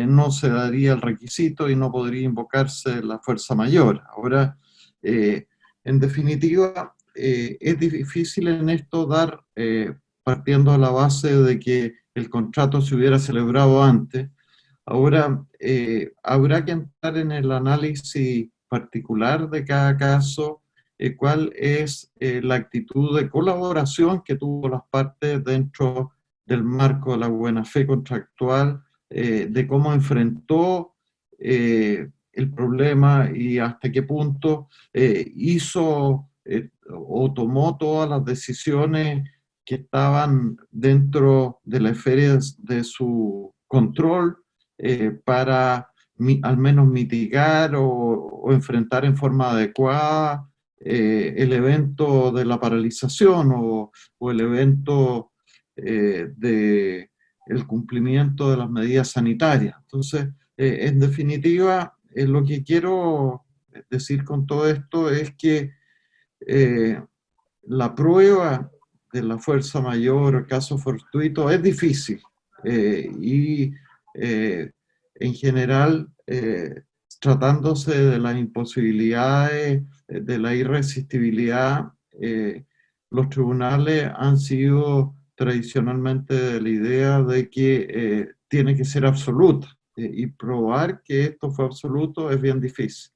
no se daría el requisito y no podría invocarse la fuerza mayor. Ahora, en definitiva, es difícil en esto dar, partiendo de la base de que el contrato se hubiera celebrado antes. Ahora, habrá que entrar en el análisis particular de cada caso, cuál es la actitud de colaboración que tuvo las partes dentro del marco de la buena fe contractual, de cómo enfrentó el problema y hasta qué punto hizo o tomó todas las decisiones que estaban dentro de la esfera de su control para al menos mitigar o enfrentar en forma adecuada el evento de la paralización o el evento de el cumplimiento de las medidas sanitarias. Entonces, en definitiva, lo que quiero decir con todo esto es que eh, la prueba de la fuerza mayor o caso fortuito es difícil y en general, tratándose de las imposibilidades, de la irresistibilidad, los tribunales han sido tradicionalmente de la idea de que tiene que ser absoluta y probar que esto fue absoluto es bien difícil.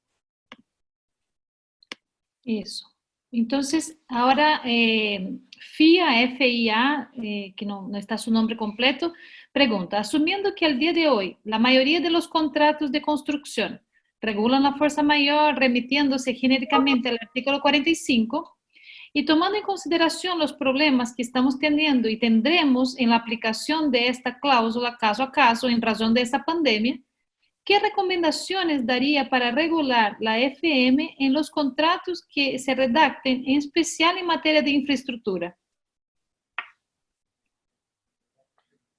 Eso. Entonces, ahora FIA, FIA, que no está su nombre completo, Pregunta, asumiendo que al día de hoy la mayoría de los contratos de construcción regulan la fuerza mayor remitiéndose genéricamente al artículo 45 y tomando en consideración los problemas que estamos teniendo y tendremos en la aplicación de esta cláusula caso a caso en razón de esta pandemia, ¿qué recomendaciones daría para regular la FM en los contratos que se redacten, en especial en materia de infraestructura?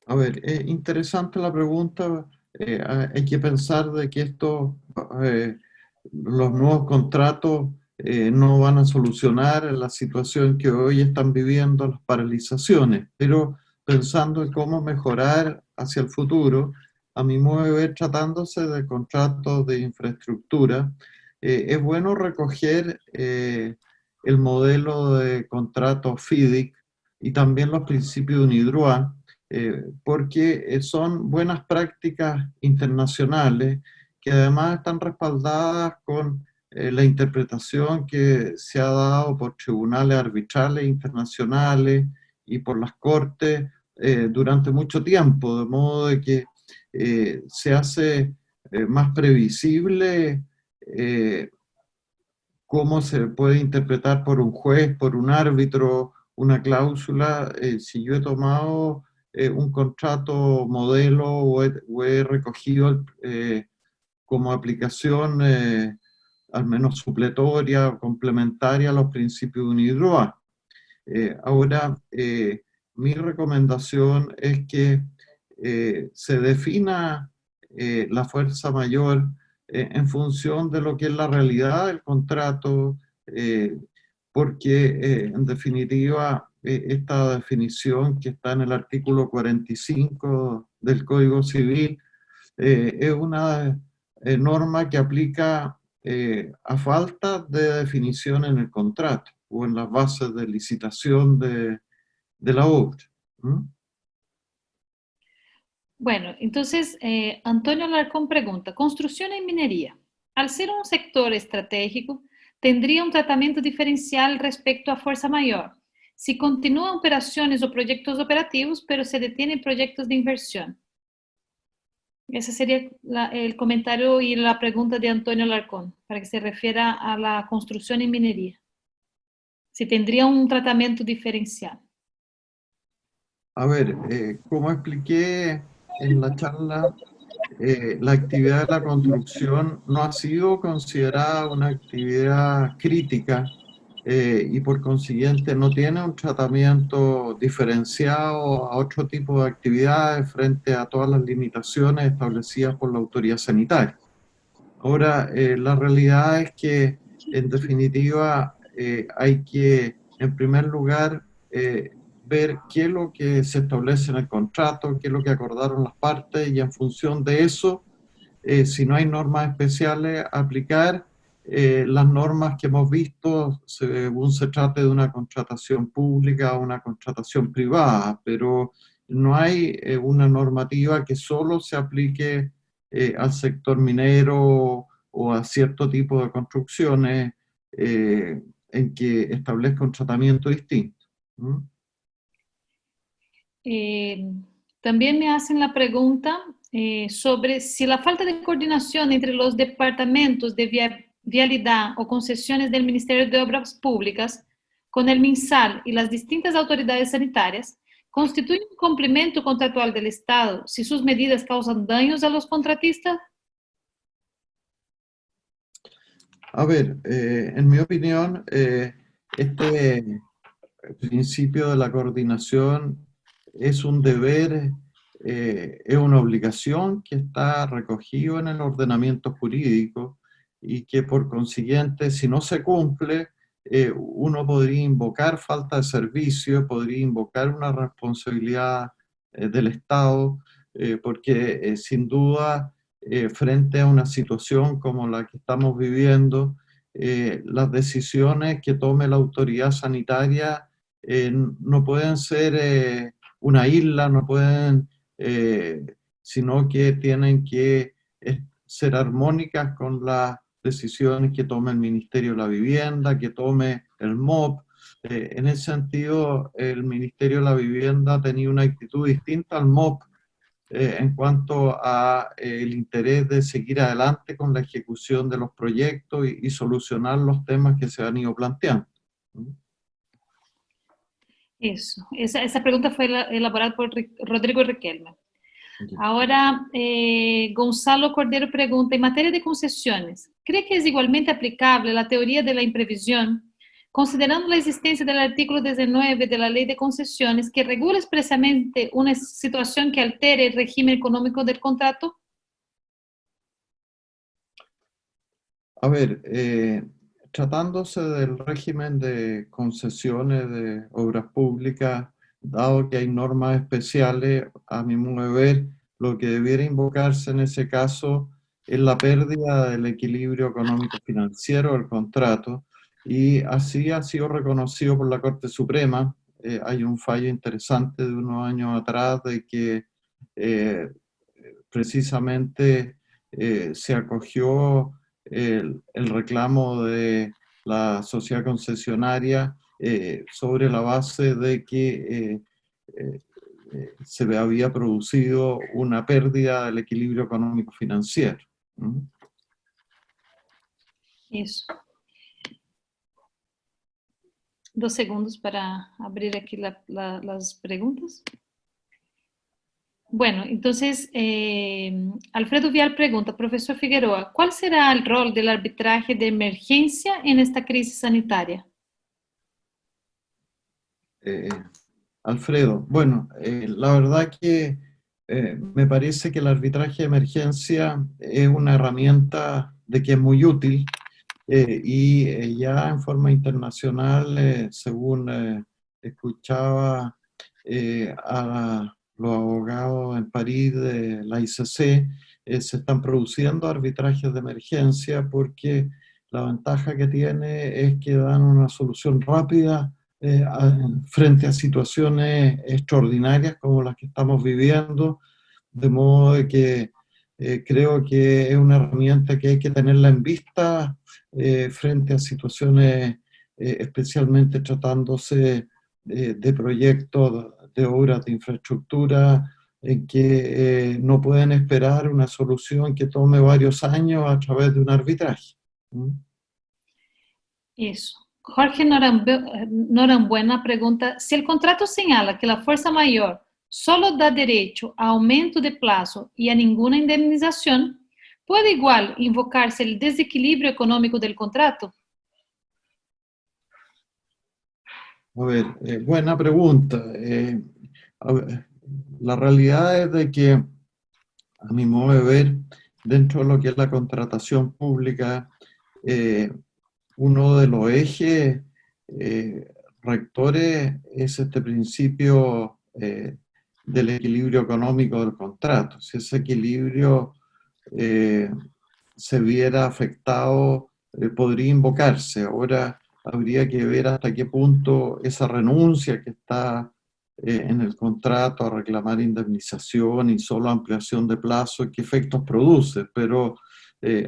A ver, interesante la pregunta. Hay que pensar de que eh, los nuevos contratos no van a solucionar la situación que hoy están viviendo las paralizaciones, pero pensando en cómo mejorar hacia el futuro, a mi modo de ver, tratándose de contratos de infraestructura, es bueno recoger el modelo de contrato FIDIC y también los principios de UNIDROIT, porque son buenas prácticas internacionales que además están respaldadas con la interpretación que se ha dado por tribunales arbitrales internacionales y por las cortes durante mucho tiempo, de modo de que se hace más previsible cómo se puede interpretar por un juez, por un árbitro, una cláusula. Si yo he tomado un contrato modelo o he recogido como aplicación al menos supletoria o complementaria a los principios de UNIDROIT. Ahora, mi recomendación es que se defina la fuerza mayor en función de lo que es la realidad del contrato, porque en definitiva esta definición que está en el artículo 45 del Código Civil es una norma que aplica a falta de definición en el contrato o en las bases de licitación de la obra. ¿Mm? Bueno, entonces Antonio Alarcón pregunta, construcción y minería, al ser un sector estratégico, ¿tendría un tratamiento diferencial respecto a fuerza mayor? Si continúan operaciones o proyectos operativos, pero se detienen proyectos de inversión. Ese sería el comentario y la pregunta de Antonio Alarcón, para que se refiera a la construcción y minería. Si tendría un tratamiento diferencial. A ver, como expliqué en la charla, la actividad de la construcción no ha sido considerada una actividad crítica y por consiguiente no tiene un tratamiento diferenciado a otro tipo de actividades frente a todas las limitaciones establecidas por la autoridad sanitaria. Ahora, la realidad es que en definitiva hay que en primer lugar ver qué es lo que se establece en el contrato, qué es lo que acordaron las partes y en función de eso, si no hay normas especiales, aplicar las normas que hemos visto según se trate de una contratación pública o una contratación privada, pero no hay una normativa que solo se aplique al sector minero o a cierto tipo de construcciones en que establezca un tratamiento distinto. ¿Mm? También me hacen la pregunta sobre si la falta de coordinación entre los departamentos de vialidad o concesiones del Ministerio de Obras Públicas con el MinSal y las distintas autoridades sanitarias constituye un cumplimiento contractual del Estado si sus medidas causan daños a los contratistas. A ver, en mi opinión, este principio de la coordinación es un deber, es una obligación que está recogido en el ordenamiento jurídico y que por consiguiente, si no se cumple, uno podría invocar falta de servicio, podría invocar una responsabilidad del Estado, porque sin duda, frente a una situación como la que estamos viviendo, las decisiones que tome la autoridad sanitaria no pueden ser una isla, no pueden, sino que tienen que ser armónicas con las decisiones que tome el Ministerio de la Vivienda, que tome el MOP. En ese sentido, el Ministerio de la Vivienda ha tenido una actitud distinta al MOP en cuanto a el interés de seguir adelante con la ejecución de los proyectos y solucionar los temas que se han ido planteando. Eso. Esa pregunta fue elaborada por Rodrigo Riquelme. Ya. Ahora, Gonzalo Cordero pregunta, en materia de concesiones, ¿cree que es igualmente aplicable la teoría de la imprevisión, considerando la existencia del artículo 19 de la Ley de Concesiones que regula expresamente una situación que altere el régimen económico del contrato? A ver, tratándose del régimen de concesiones de obras públicas, dado que hay normas especiales, a mi modo de ver, lo que debiera invocarse en ese caso es la pérdida del equilibrio económico-financiero del contrato, y así ha sido reconocido por la Corte Suprema. Hay un fallo interesante de unos años atrás de que eh, precisamente se acogió el reclamo de la sociedad concesionaria sobre la base de que eh, se había producido una pérdida del equilibrio económico-financiero. ¿Mm? Eso. 2 segundos para abrir aquí las preguntas. Bueno, entonces, Alfredo Vial pregunta, profesor Figueroa, ¿cuál será el rol del arbitraje de emergencia en esta crisis sanitaria? Eh, Alfredo, bueno, la verdad que me parece que el arbitraje de emergencia es una herramienta de que es muy útil y ya en forma internacional, según escuchaba a los abogados en París de la ICC, se están produciendo arbitrajes de emergencia porque la ventaja que tiene es que dan una solución rápida frente a situaciones extraordinarias como las que estamos viviendo, de modo de que creo que es una herramienta que hay que tenerla en vista frente a situaciones, especialmente tratándose de proyectos de obras de infraestructura en que no pueden esperar una solución que tome varios años a través de un arbitraje. ¿Mm? Eso. Jorge Norambuena pregunta, si el contrato señala que la fuerza mayor solo da derecho a aumento de plazo y a ninguna indemnización, ¿puede igual invocarse el desequilibrio económico del contrato? A ver, buena pregunta. A ver, la realidad es de que, a mi modo de ver, dentro de lo que es la contratación pública, eh, uno de los ejes rectores es este principio del equilibrio económico del contrato. Si ese equilibrio eh, se viera afectado, podría invocarse. Ahora habría que ver hasta qué punto esa renuncia que está en el contrato a reclamar indemnización y solo ampliación de plazo, qué efectos produce, pero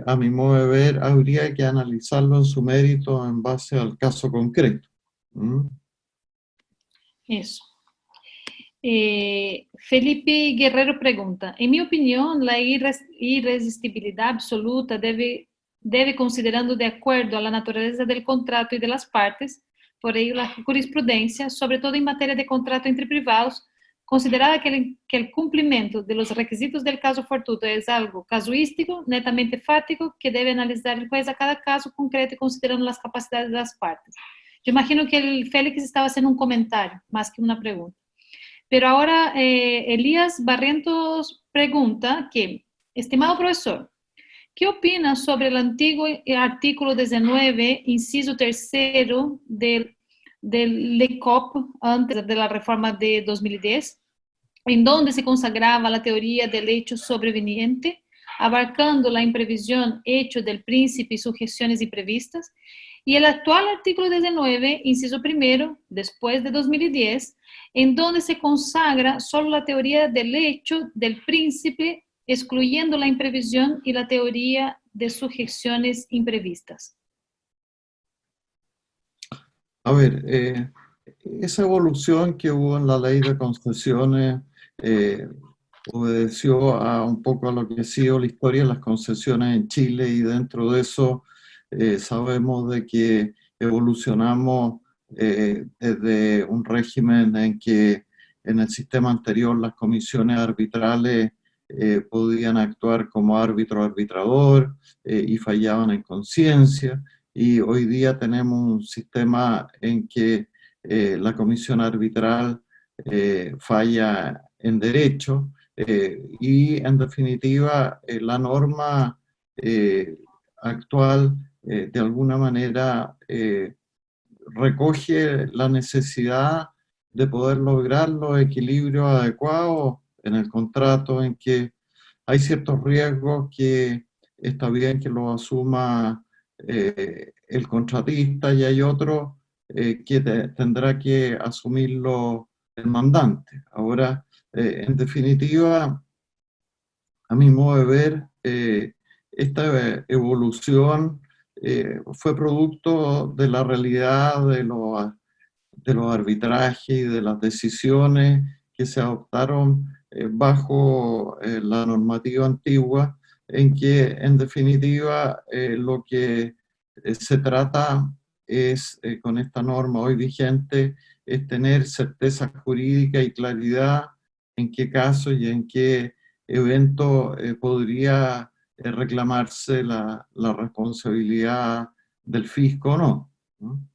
a mi modo de ver habría que analizarlo en su mérito en base al caso concreto. ¿Mm? Eso. Felipe Guerrero pregunta, en mi opinión, la irresistibilidad absoluta debe, considerando de acuerdo a la naturaleza del contrato y de las partes, por ello la jurisprudencia, sobre todo en materia de contrato entre privados, considerada que el cumplimiento de los requisitos del caso fortuito es algo casuístico, netamente fático, que debe analizar el juez a cada caso concreto y considerando las capacidades de las partes. Yo imagino que el Félix estaba haciendo un comentario, más que una pregunta. Pero ahora Elías Barrientos pregunta que, estimado profesor, ¿qué opina sobre el antiguo artículo 19, inciso tercero del LECOP antes de la reforma de 2010, en donde se consagraba la teoría del hecho sobreveniente, abarcando la imprevisión, hecho del príncipe y sujeciones imprevistas, y el actual artículo 19, inciso primero, después de 2010, en donde se consagra solo la teoría del hecho del príncipe, excluyendo la imprevisión y la teoría de sujeciones imprevistas? A ver, esa evolución que hubo en la ley de concesiones, obedeció a un poco a lo que ha sido la historia de las concesiones en Chile, y dentro de eso sabemos de que evolucionamos desde un régimen en que en el sistema anterior las comisiones arbitrales podían actuar como árbitro arbitrador y fallaban en conciencia, y hoy día tenemos un sistema en que la comisión arbitral falla en derecho, y en definitiva la norma actual de alguna manera recoge la necesidad de poder lograr los equilibrios adecuados en el contrato, en que hay ciertos riesgos que está bien que los asuma el contratista, y hay otros que tendrá que asumirlo el mandante. Ahora, en definitiva, a mi modo de ver, esta evolución fue producto de la realidad de los arbitrajes y de las decisiones que se adoptaron bajo la normativa antigua, en que en definitiva lo que se trata es, con esta norma hoy vigente, es tener certeza jurídica y claridad en qué caso y en qué evento podría reclamarse la responsabilidad del fisco o no, ¿no?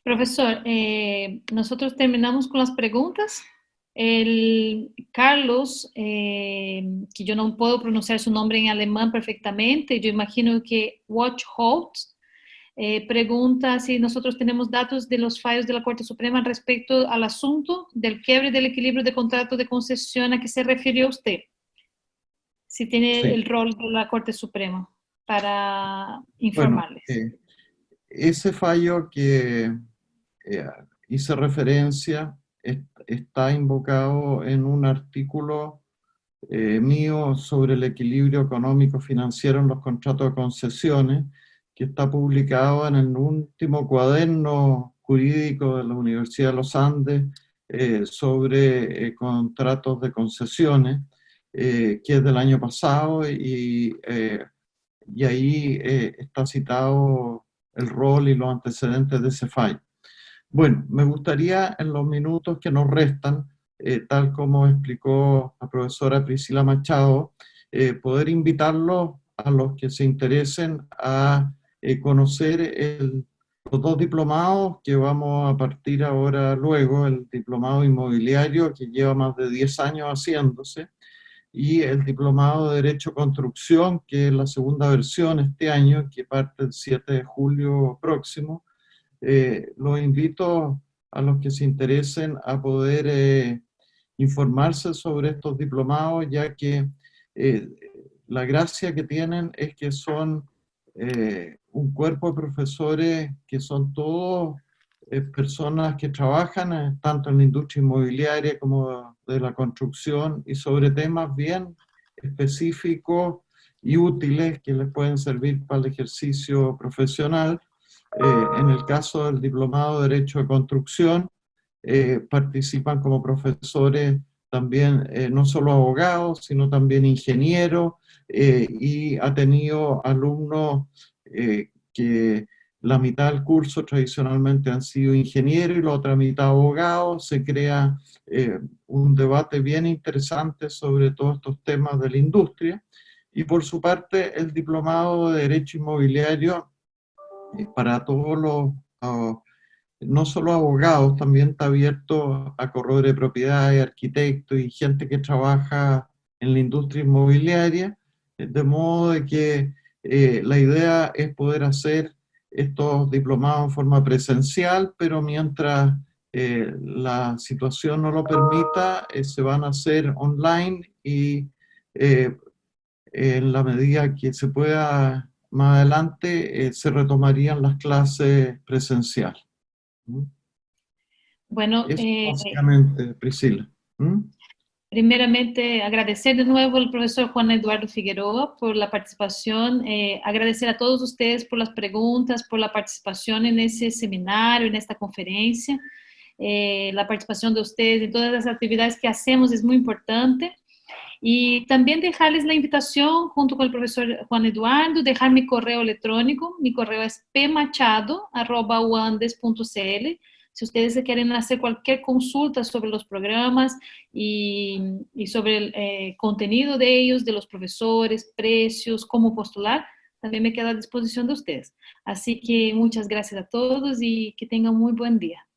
Profesor, nosotros terminamos con las preguntas. El Carlos, que yo no puedo pronunciar su nombre en alemán perfectamente, yo imagino que Watchholt, pregunta si nosotros tenemos datos de los fallos de la Corte Suprema respecto al asunto del quiebre del equilibrio de contrato de concesión a que se refirió usted. Si tiene Sí. el rol de la Corte Suprema para Bueno, informarles. ese fallo que eh, hice referencia está invocado en un artículo mío sobre el equilibrio económico financiero en los contratos de concesiones, que está publicado en el último cuaderno jurídico de la Universidad de los Andes sobre contratos de concesiones, que es del año pasado, y ahí está citado el rol y los antecedentes de ese fallo. Bueno, me gustaría en los minutos que nos restan, tal como explicó la profesora Priscila Machado, poder invitarlos a los que se interesen a conocer los dos diplomados que vamos a partir ahora luego, el diplomado inmobiliario que lleva más de 10 años haciéndose, y el diplomado de Derecho Construcción, que es la segunda versión este año, que parte el 7 de julio próximo. Los invito a los que se interesen a poder informarse sobre estos diplomados, ya que eh, la gracia que tienen es que son un cuerpo de profesores que son todos personas que trabajan tanto en la industria inmobiliaria como de la construcción, y sobre temas bien específicos y útiles que les pueden servir para el ejercicio profesional. En el caso del diplomado de Derecho de Construcción, participan como profesores también no solo abogados, sino también ingenieros, y ha tenido alumnos que la mitad del curso tradicionalmente han sido ingenieros y la otra mitad abogados. Se crea un debate bien interesante sobre todos estos temas de la industria. Y por su parte, el diplomado de Derecho Inmobiliario para todos los, no solo abogados, también está abierto a corredores de propiedades, arquitectos y gente que trabaja en la industria inmobiliaria, de modo de que la idea es poder hacer estos diplomados en forma presencial, pero mientras la situación no lo permita, se van a hacer online, y eh, en la medida que se pueda más adelante, se retomarían las clases presenciales. ¿Mm? Bueno, Eso básicamente, Priscila. ¿Mm? primeramente, agradecer de nuevo al profesor Juan Eduardo Figueroa por la participación, agradecer a todos ustedes por las preguntas, por la participación en ese seminario, en esta conferencia. la participación de ustedes en todas las actividades que hacemos es muy importante. Y también dejarles la invitación, junto con el profesor Juan Eduardo, dejar mi correo electrónico. Mi correo es pmachado@uandes.cl. Si ustedes quieren hacer cualquier consulta sobre los programas y sobre el contenido de ellos, de los profesores, precios, cómo postular, también me quedo a disposición de ustedes. Así que muchas gracias a todos y que tengan muy buen día.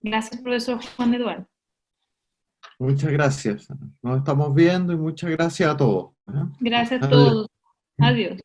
Gracias, profesor Juan Eduardo. Muchas gracias. Nos estamos viendo y muchas gracias a todos. Gracias a Adiós. todos. Adiós.